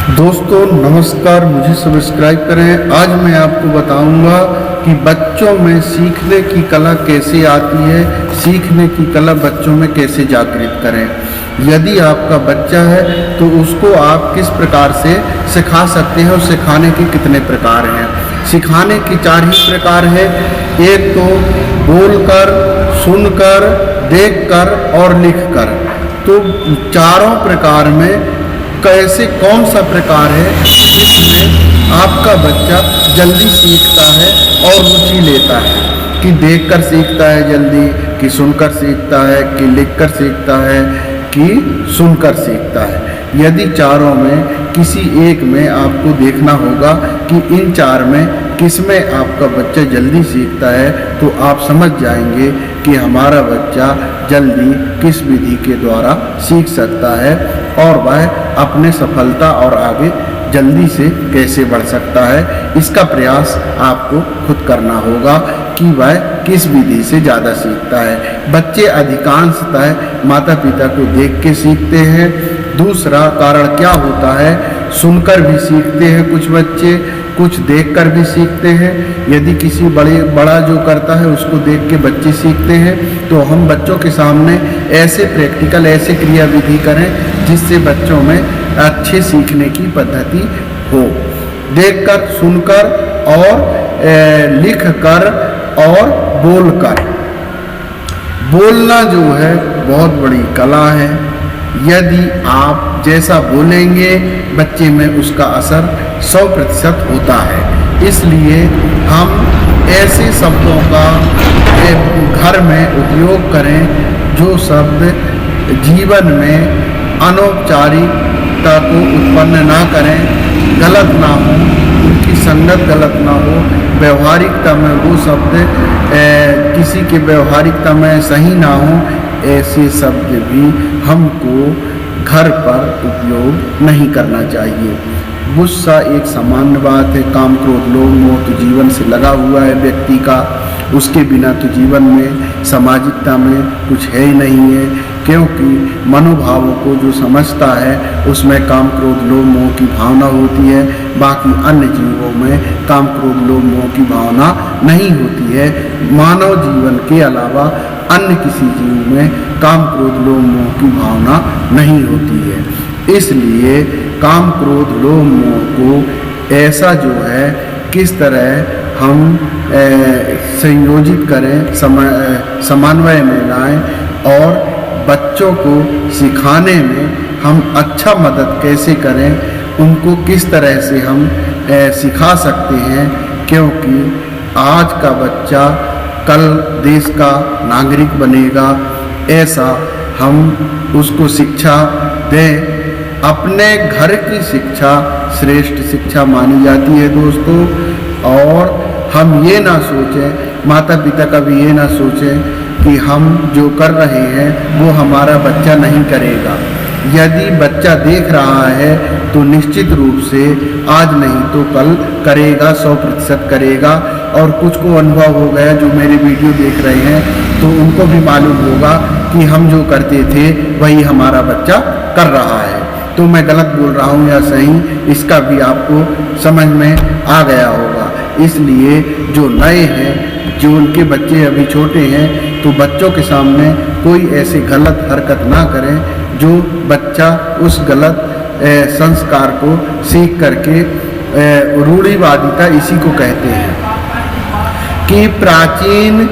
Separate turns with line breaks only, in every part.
दोस्तों नमस्कार, मुझे सब्सक्राइब करें। आज मैं आपको बताऊंगा कि बच्चों में सीखने की कला कैसे आती है, सीखने की कला बच्चों में कैसे जागृत करें। यदि आपका बच्चा है तो उसको आप किस प्रकार से सिखा सकते हैं और सिखाने के कितने प्रकार हैं। सिखाने के 4 ही प्रकार है। एक तो बोलकर, सुनकर, देखकर और लिखकर। तो चारों प्रकार में कैसे कौन सा प्रकार है जिसमें आपका बच्चा जल्दी सीखता है और रुचि लेता है, कि देखकर सीखता है जल्दी, कि सुनकर सीखता है, कि लिखकर सीखता है, कि सुनकर सीखता है। यदि चारों में किसी एक में आपको देखना होगा कि इन 4 में किसमें आपका बच्चा जल्दी सीखता है, तो आप समझ जाएंगे कि हमारा बच्चा जल्दी किस विधि के द्वारा सीख सकता है और वह अपने सफलता और आगे जल्दी से कैसे बढ़ सकता है। इसका प्रयास आपको खुद करना होगा कि वह किस विधि से ज़्यादा सीखता है। बच्चे अधिकांशतः माता पिता को देख के सीखते हैं। दूसरा कारण क्या होता है, सुनकर भी सीखते हैं कुछ बच्चे, कुछ देखकर भी सीखते हैं। यदि किसी बड़ा जो करता है उसको देख के बच्चे सीखते हैं, तो हम बच्चों के सामने ऐसे प्रैक्टिकल, ऐसे क्रियाविधि करें जिससे बच्चों में अच्छे सीखने की पद्धति हो। देखकर, सुनकर और लिखकर और बोलकर। बोलना जो है बहुत बड़ी कला है। यदि आप जैसा बोलेंगे बच्चे में उसका असर 100% होता है। इसलिए हम ऐसे शब्दों का घर में उपयोग करें जो शब्द जीवन में अनौपचारिकता को उत्पन्न ना करें, गलत ना हो, उनकी संगत गलत ना हो। व्यवहारिकता में वो शब्द किसी के व्यवहारिकता में सही ना हो, ऐसे शब्द भी हमको घर पर उपयोग नहीं करना चाहिए। गुस्सा एक सामान्य बात है। काम, क्रोध, लोभ, मोह तो जीवन से लगा हुआ है व्यक्ति का। उसके बिना तो जीवन में, सामाजिकता में कुछ है ही नहीं है, क्योंकि मनोभावों को जो समझता है उसमें काम, क्रोध, लोभ, मोह की भावना होती है। बाकी अन्य जीवों में काम, क्रोध, लोभ, मोह की भावना नहीं होती है। मानव जीवन के अलावा अन्य किसी जीव में काम, क्रोध, लोभ, मोह की भावना नहीं होती है। इसलिए काम, क्रोध, लोभ, मोह को ऐसा जो है किस तरह हम संयोजित करें, समन्वय में लाएं और बच्चों को सिखाने में हम अच्छा मदद कैसे करें, उनको किस तरह से हम सिखा सकते हैं। क्योंकि आज का बच्चा कल देश का नागरिक बनेगा, ऐसा हम उसको शिक्षा दें। अपने घर की शिक्षा श्रेष्ठ शिक्षा मानी जाती है दोस्तों। और हम ये ना सोचें, माता पिता का भी ये ना सोचें कि हम जो कर रहे हैं वो हमारा बच्चा नहीं करेगा। यदि बच्चा देख रहा है तो निश्चित रूप से आज नहीं तो कल करेगा, 100% करेगा। और कुछ को अनुभव हो गया जो मेरे वीडियो देख रहे हैं, तो उनको भी मालूम होगा कि हम जो करते थे वही हमारा बच्चा कर रहा है। तो मैं गलत बोल रहा हूँ या सही, इसका भी आपको समझ में आ गया होगा। इसलिए जो नए हैं, जो उनके बच्चे अभी छोटे हैं, तो बच्चों के सामने कोई ऐसी गलत हरकत ना करें जो बच्चा उस गलत संस्कार को सीख करके, रूढ़िवादिता इसी को कहते हैं कि प्राचीन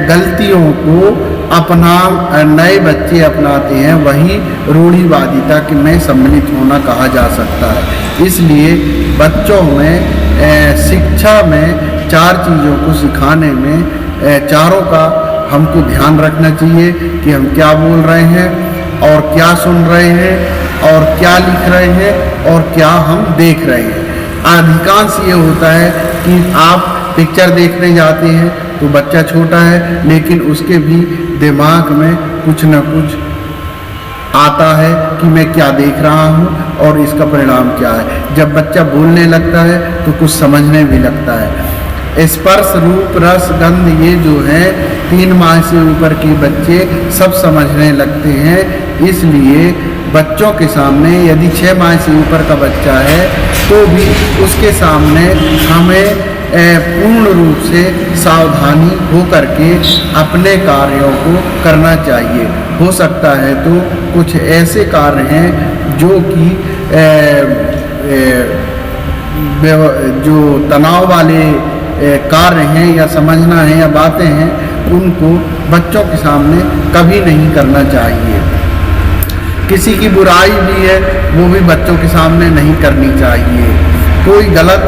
गलतियों को नए बच्चे अपनाते हैं, वही रूढ़िवादिता के में सम्मिलित होना कहा जा सकता है। इसलिए बच्चों में शिक्षा में 4 चीज़ों को सिखाने में चारों का हमको ध्यान रखना चाहिए कि हम क्या बोल रहे हैं और क्या सुन रहे हैं और क्या लिख रहे हैं और क्या हम देख रहे हैं। अधिकांश ये होता है कि आप पिक्चर देखने जाते हैं तो बच्चा छोटा है, लेकिन उसके भी दिमाग में कुछ न कुछ आता है कि मैं क्या देख रहा हूँ और इसका परिणाम क्या है। जब बच्चा बोलने लगता है तो कुछ समझने भी लगता है। स्पर्श, रूप, रस, गंध, ये जो है 3 माह से ऊपर के बच्चे सब समझने लगते हैं। इसलिए बच्चों के सामने, यदि 6 माह से ऊपर का बच्चा है तो भी उसके सामने हमें पूर्ण रूप से सावधानी हो करके अपने कार्यों को करना चाहिए। हो सकता है तो कुछ ऐसे कार्य हैं जो कि जो तनाव वाले कार्य हैं या समझना है या बातें हैं, उनको बच्चों के सामने कभी नहीं करना चाहिए। किसी की बुराई भी है वो भी बच्चों के सामने नहीं करनी चाहिए। कोई गलत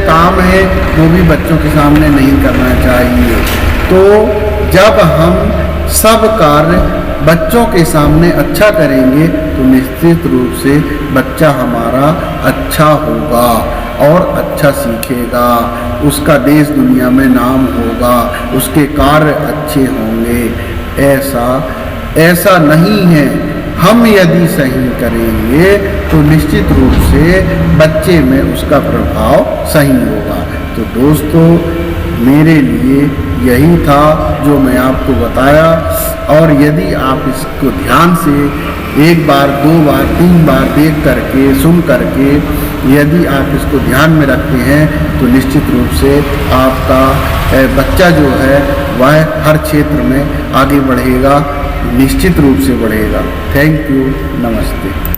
काम है वो भी बच्चों के सामने नहीं करना चाहिए। तो जब हम सब कार्य बच्चों के सामने अच्छा करेंगे तो निश्चित रूप से बच्चा हमारा अच्छा होगा और अच्छा सीखेगा, उसका देश दुनिया में नाम होगा, उसके कार्य अच्छे होंगे। ऐसा नहीं है। हम यदि सही करेंगे तो निश्चित रूप से बच्चे में उसका प्रभाव सही होगा। तो दोस्तों, मेरे लिए यही था जो मैं आपको बताया, और यदि आप इसको ध्यान से 1 बार 2 बार 3 बार देख करके सुन करके यदि आप इसको ध्यान में रखते हैं तो निश्चित रूप से आपका बच्चा जो है वह हर क्षेत्र में आगे बढ़ेगा, निश्चित रूप से बढ़ेगा। थैंक यू, नमस्ते।